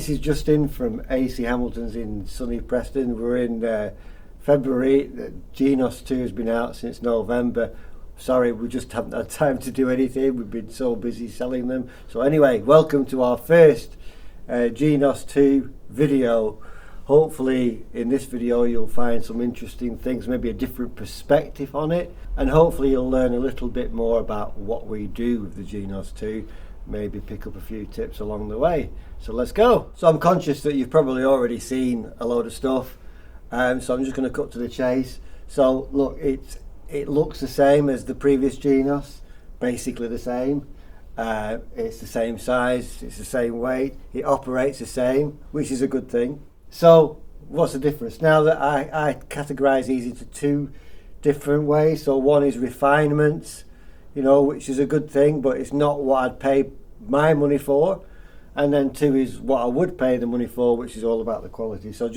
this is Justin from AC Hamilton's in sunny Preston. We're in February. The Genos 2 has been out since November. Sorry, we just haven't had time to do anything. We've been so busy selling them. So anyway, welcome to our first Genos 2 video. Hopefully in this video you'll find some interesting things, maybe a different perspective on it, and hopefully you'll learn a little bit more about what we do with the Genos 2, maybe pick up a few tips along the way. So let's go. So I'm conscious that you've probably already seen a load of stuff, so I'm just going to cut to the chase. So look, it looks the same as the previous Genos, basically the same. It's the same size, it's the same weight, it operates the same, which is a good thing. So what's the difference? Now that I categorise these into two different ways. So one is refinements, you know, which is a good thing, but it's not what I'd pay my money for. And then two is what I would pay the money for, which is all about the quality. So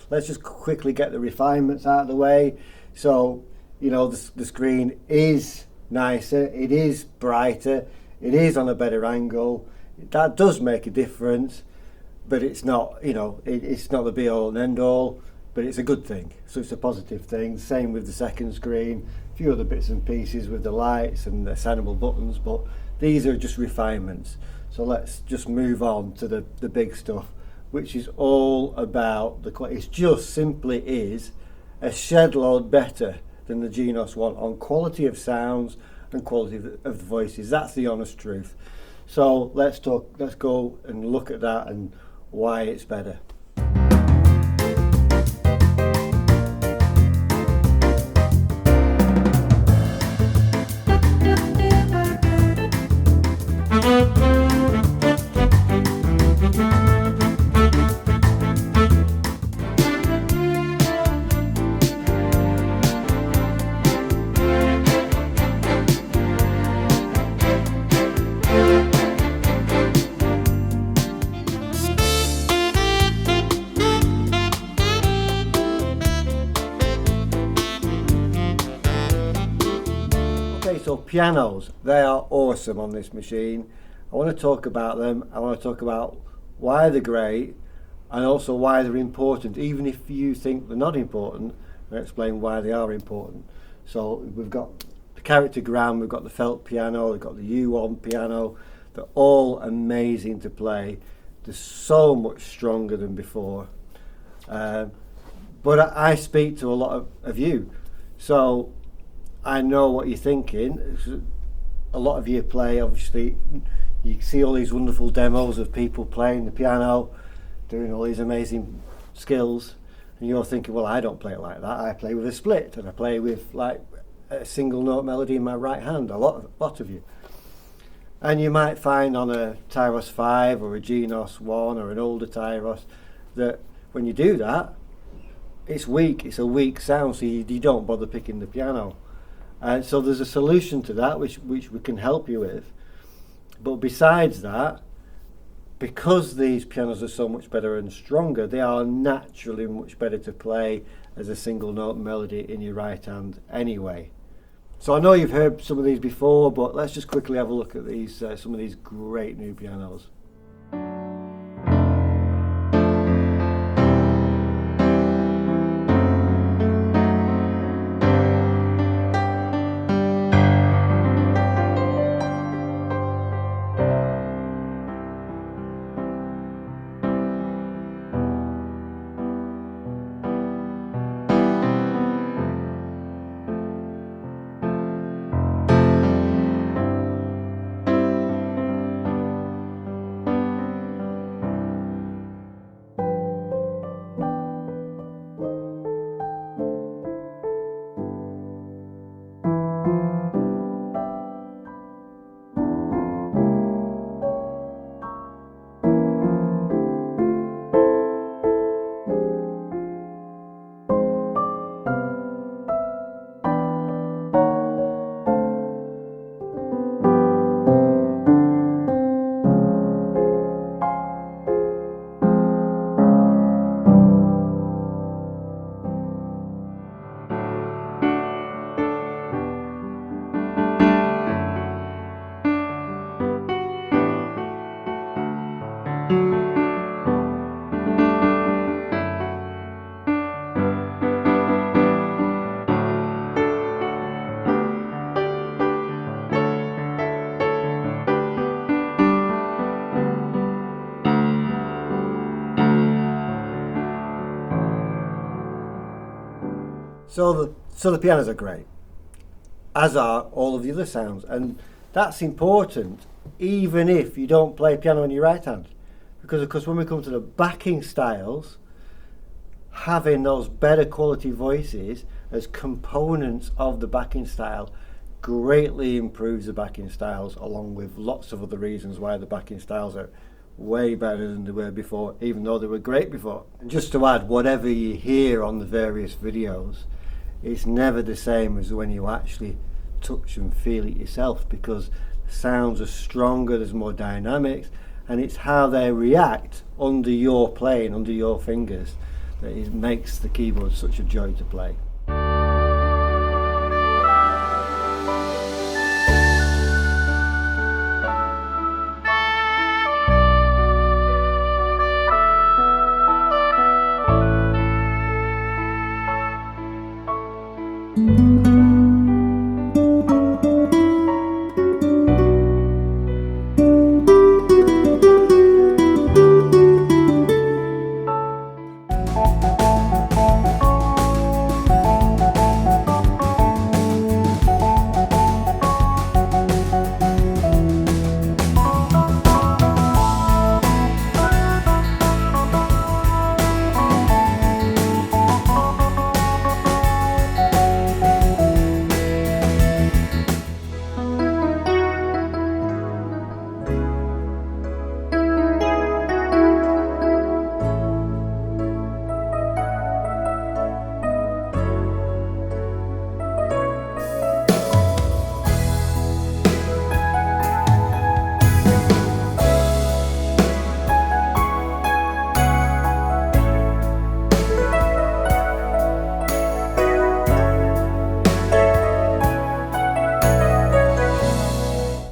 let's just quickly get the refinements out of the way. So, you know, the screen is nicer, it is brighter, it is on a better angle. That does make a difference. But it's not, you know, it's not the be all and end all, but it's a good thing. So it's a positive thing. Same with the second screen, a few other bits and pieces with the lights and the assignable buttons, but these are just refinements. So let's just move on to the big stuff, which is all about the quality. It just simply is a shed load better than the Genos 1 on quality of sounds and quality of the voices. That's the honest truth. So let's go and look at that and why it's better. So pianos, they are awesome on this machine. I want to talk about them. I want to talk about why they're great and also why they're important, even if you think they're not important. I'll explain why they are important. So we've got the character Gram, we've got the felt piano, we've got the U1 piano. They're all amazing to play. They're so much stronger than before. But I speak to a lot of you. So I know what you're thinking. A lot of you play, obviously, you see all these wonderful demos of people playing the piano, doing all these amazing skills, and you're thinking, well, I don't play it like that. I play with a split, and I play with like a single note melody in my right hand, a lot of you. And you might find on a Tyros 5 or a Genos 1 or an older Tyros that when you do that, it's weak, it's a weak sound, so you don't bother picking the piano. So there's a solution to that which we can help you with. But besides that, because these pianos are so much better and stronger, they are naturally much better to play as a single note melody in your right hand anyway. So I know you've heard some of these before, but let's just quickly have a look at these some of these great new pianos. So the pianos are great, as are all of the other sounds, and that's important even if you don't play piano in your right hand, because of course when we come to the backing styles, having those better quality voices as components of the backing style greatly improves the backing styles, along with lots of other reasons why the backing styles are way better than they were before, even though they were great before. And just to add, whatever you hear on the various videos, it's never the same as when you actually touch and feel it yourself, because the sounds are stronger, there's more dynamics, and it's how they react under your playing, under your fingers, that it makes the keyboard such a joy to play.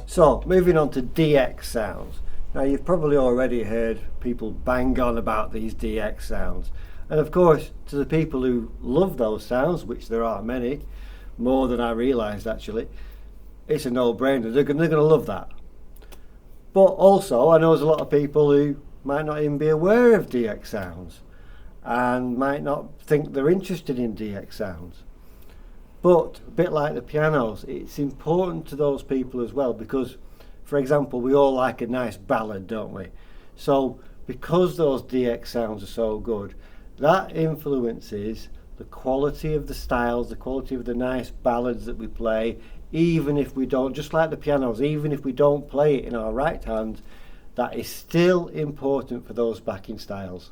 So, moving on to DX sounds. Now, you've probably already heard people bang on about these DX sounds. And of course, to the people who love those sounds, which there are many, more than I realised actually, it's a no-brainer. They're going to love that. But also, I know there's a lot of people who might not even be aware of DX sounds and might not think they're interested in DX sounds. But a bit like the pianos, it's important to those people as well, because, for example, we all like a nice ballad, don't we? So because those DX sounds are so good, that influences the quality of the styles, the quality of the nice ballads that we play, even if we don't, just like the pianos, even if we don't play it in our right hand, that is still important for those backing styles.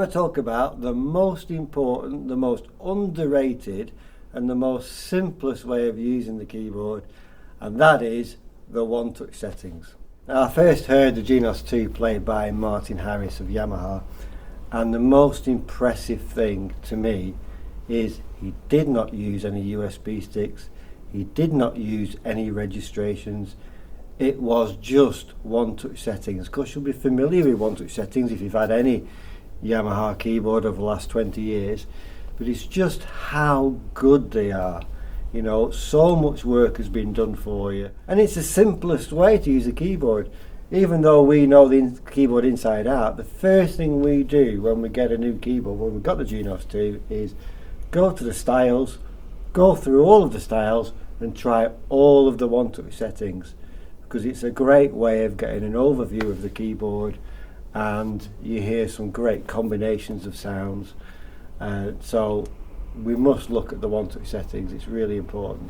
Talk about the most important, the most underrated, and the most simplest way of using the keyboard, and that is the one-touch settings. Now, I first heard the Genos 2 played by Martin Harris of Yamaha, and the most impressive thing to me is he did not use any USB sticks, he did not use any registrations. It was just one-touch settings. Of course, you'll be familiar with one-touch settings if you've had any Yamaha keyboard over the last 20 years, but it's just how good they are. You know, so much work has been done for you, and it's the simplest way to use a keyboard. Even though we know the keyboard inside out, the first thing we do when we get a new keyboard, when we've got the Genos 2, is go to the styles, go through all of the styles and try all of the one-touch settings, because it's a great way of getting an overview of the keyboard, and you hear some great combinations of sounds. So we must look at the one-touch settings, it's really important.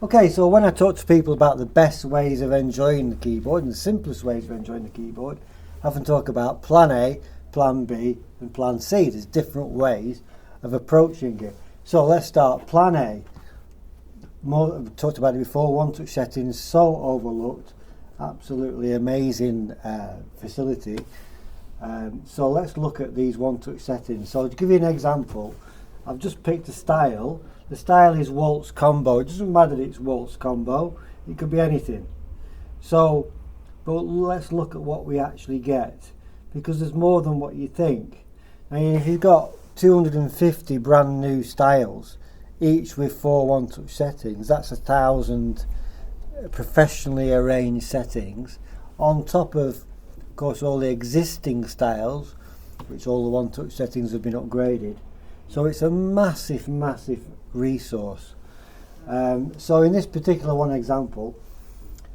Okay, so when I talk to people about the best ways of enjoying the keyboard and the simplest ways of enjoying the keyboard, I often talk about plan A, plan B and plan C. There's different ways of approaching it. So let's start plan A. I've talked about it before, one-touch settings, so overlooked. Absolutely amazing facility. So let's look at these one touch settings. So to give you an example, I've just picked a style. The style is waltz combo. It doesn't matter that it's waltz combo, it could be anything. So, but let's look at what we actually get, because there's more than what you think. I mean, if you've got 250 brand new styles, each with 4 one touch settings, that's 1,000 professionally arranged settings, on top of course all the existing styles, which all the one touch settings have been upgraded. So it's a massive resource. So in this particular one example,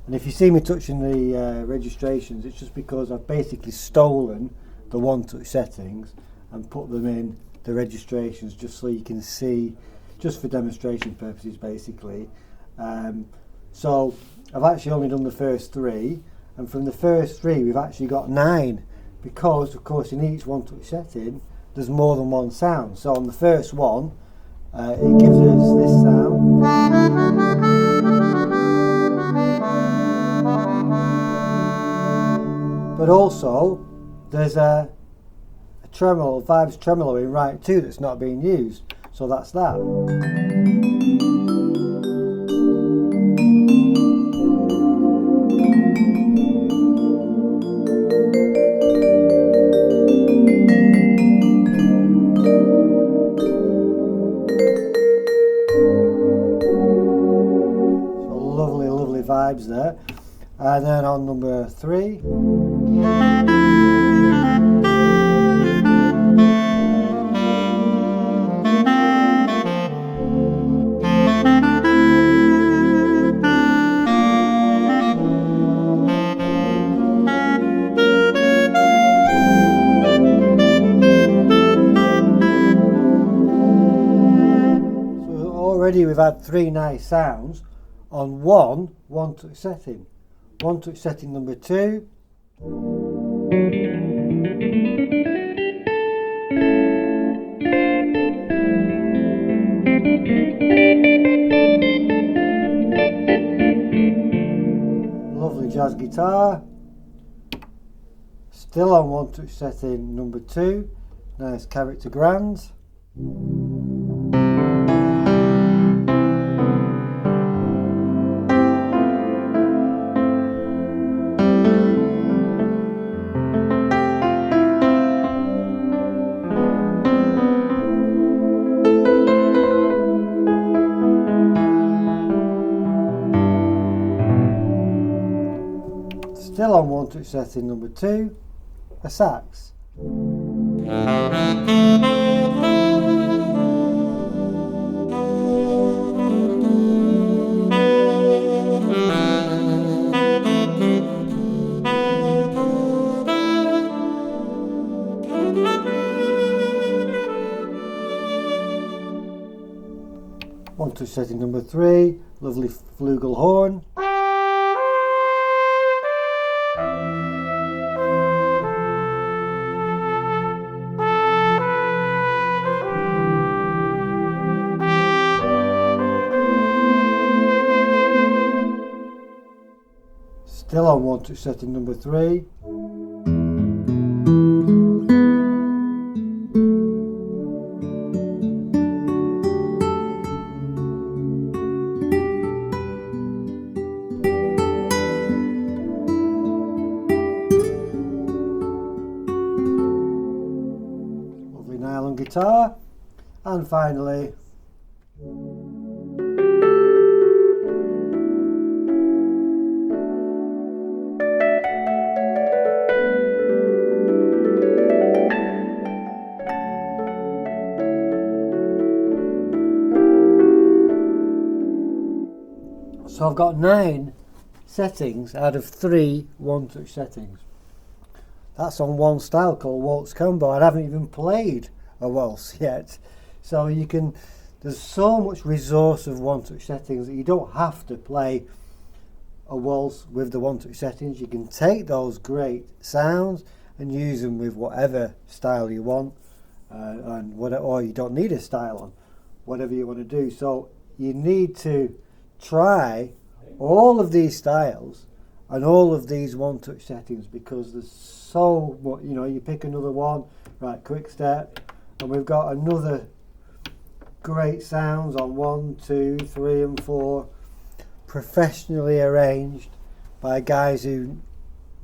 and if you see me touching the registrations, it's just because I've basically stolen the one touch settings and put them in the registrations, just so you can see, just for demonstration purposes basically. So I've actually only done the first 3, and from the first 3 we've actually got 9, because of course in each one touch setting there's more than one sound. So on the first one it gives us this sound, but also there's a tremolo, vibes tremolo in right 2 that's not being used, so that's that. So lovely vibes there. And then on number 3, already we've had 3 nice sounds on one touch setting. One touch setting number 2. Lovely jazz guitar. Still on one touch setting number 2. Nice character grands. Still on one touch setting number 2, a sax. One touch setting number 3, lovely flugelhorn. Still on one touch setting number 3. Lovely nylon guitar. And finally, so I've got 9 settings out of 3 one touch settings. That's on one style called waltz combo. I haven't even played a waltz yet. So you can, there's so much resource of one touch settings that you don't have to play a waltz with the one touch settings. You can take those great sounds and use them with whatever style you want, and whatever, or you don't need a style on, whatever you want to do. So you need to try all of these styles and all of these one-touch settings, because there's so much. You know, you pick another one, right, quick step, and we've got another great sounds on 1, 2, 3 and 4, professionally arranged by guys who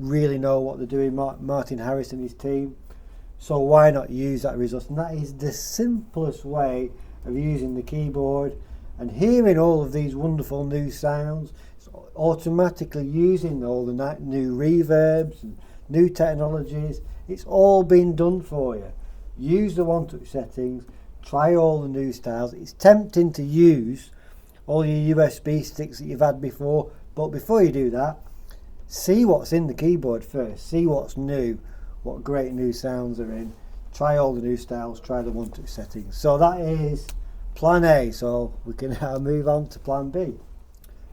really know what they're doing, Martin Harris and his team. So why not use that resource? And that is the simplest way of using the keyboard and hearing all of these wonderful new sounds. It's automatically using all the new reverbs and new technologies. It's all been done for you. Use the one-touch settings, try all the new styles. It's tempting to use all your USB sticks that you've had before, but before you do that, see what's in the keyboard first. See what's new, what great new sounds are in. Try all the new styles, try the one-touch settings. So that is plan A. So we can now move on to plan B.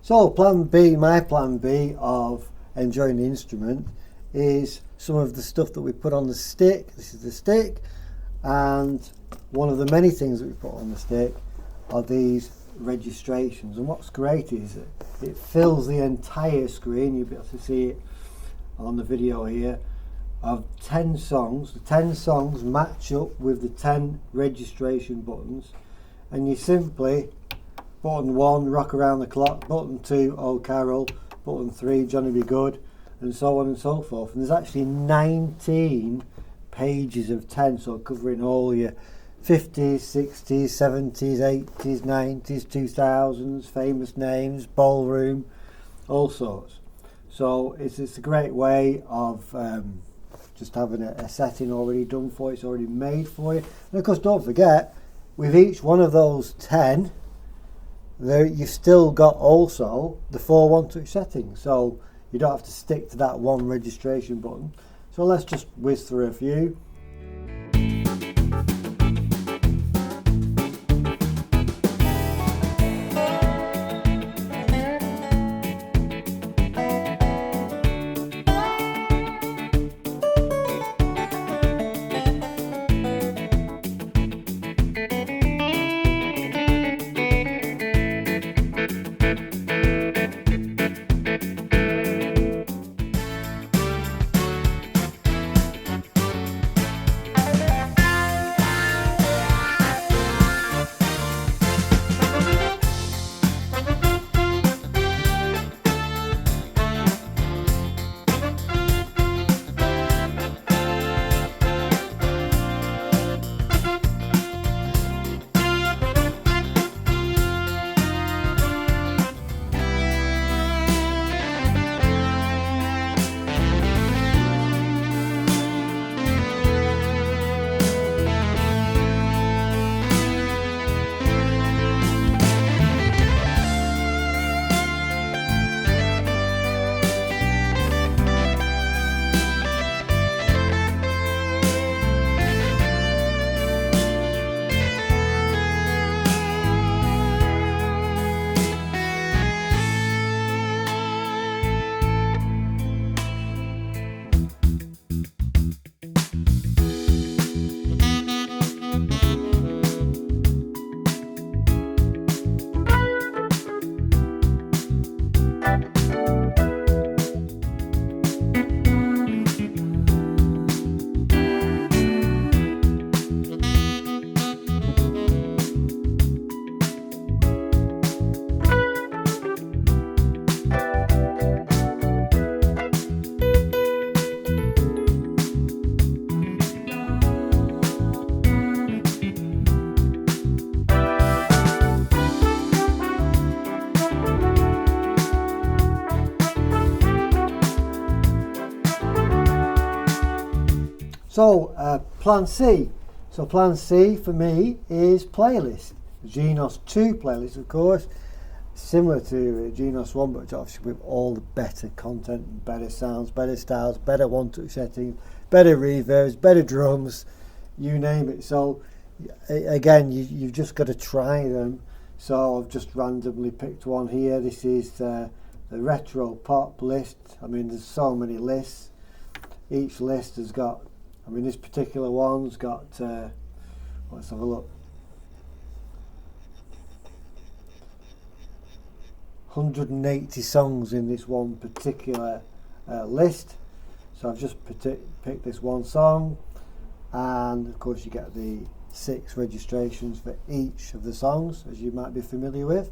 So plan B, my plan B of enjoying the instrument is some of the stuff that we put on the stick. This is the stick, and one of the many things that we put on the stick are these registrations. And what's great is that it fills the entire screen. You'll be able to see it on the video here, of 10 songs. The 10 songs match up with the 10 registration buttons, and you simply button 1, Rock Around the Clock, button 2, Oh Carol, button 3, Johnny Be Good, and so on and so forth. And there's actually 19 pages of 10, so covering all your 50s, 60s, 70s, 80s, 90s, 2000s, famous names, ballroom, all sorts. So it's a great way of just having a setting already done for you. It's already made for you. And of course, don't forget, with each one of those 10, you've still got also the 4 one-touch settings. So you don't have to stick to that one registration button. So let's just whiz through a few. So plan C. So plan C for me is playlist. Genos 2 playlist, of course, similar to Genos 1, but obviously with all the better content, better sounds, better styles, better one-touch settings, better reverbs, better drums, you name it. So again, you've just got to try them. So I've just randomly picked one here. This is the retro pop list. I mean, there's so many lists. Each list has got, I mean, this particular one's got, let's have a look, 180 songs in this one particular list. So I've just picked this one song, and of course you get the 6 registrations for each of the songs, as you might be familiar with.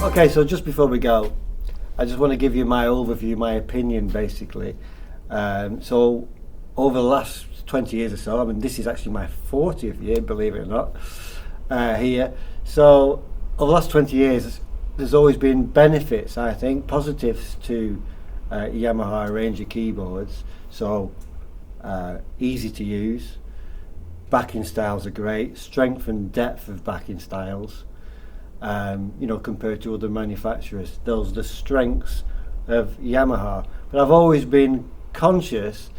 Okay, so just before we go, I just want to give you my overview, my opinion basically. So over the last 20 years or so, I mean this is actually my 40th year, believe it or not, here. So over the last 20 years, there's always been benefits, I think, positives to Yamaha Ranger keyboards. So easy to use, backing styles are great, strength and depth of backing styles. You know, compared to other manufacturers, those are the strengths of Yamaha. But I've always been conscious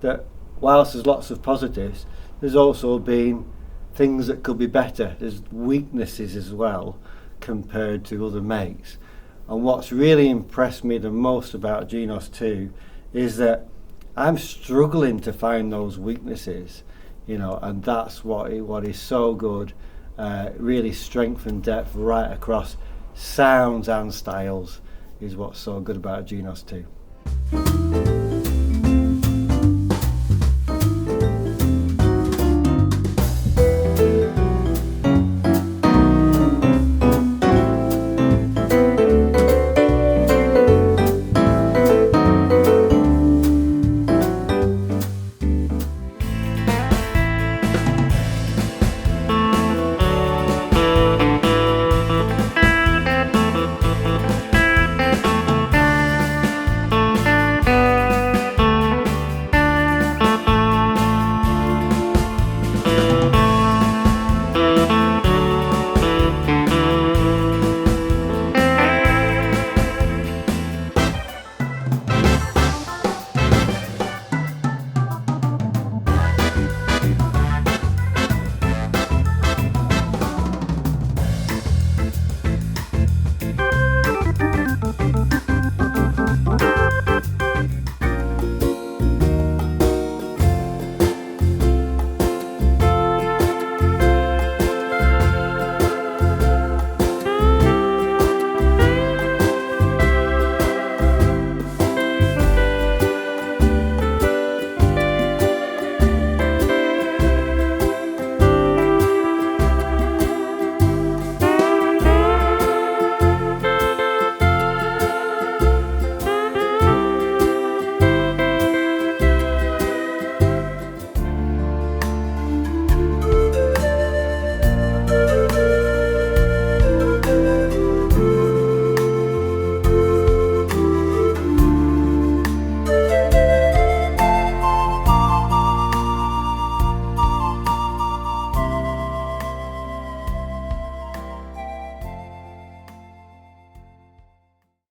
that whilst there's lots of positives, there's also been things that could be better. There's weaknesses as well compared to other makes. And what's really impressed me the most about Genos 2 is that I'm struggling to find those weaknesses, you know, and that's what is so good. Really strength and depth right across sounds and styles is what's so good about Genos 2.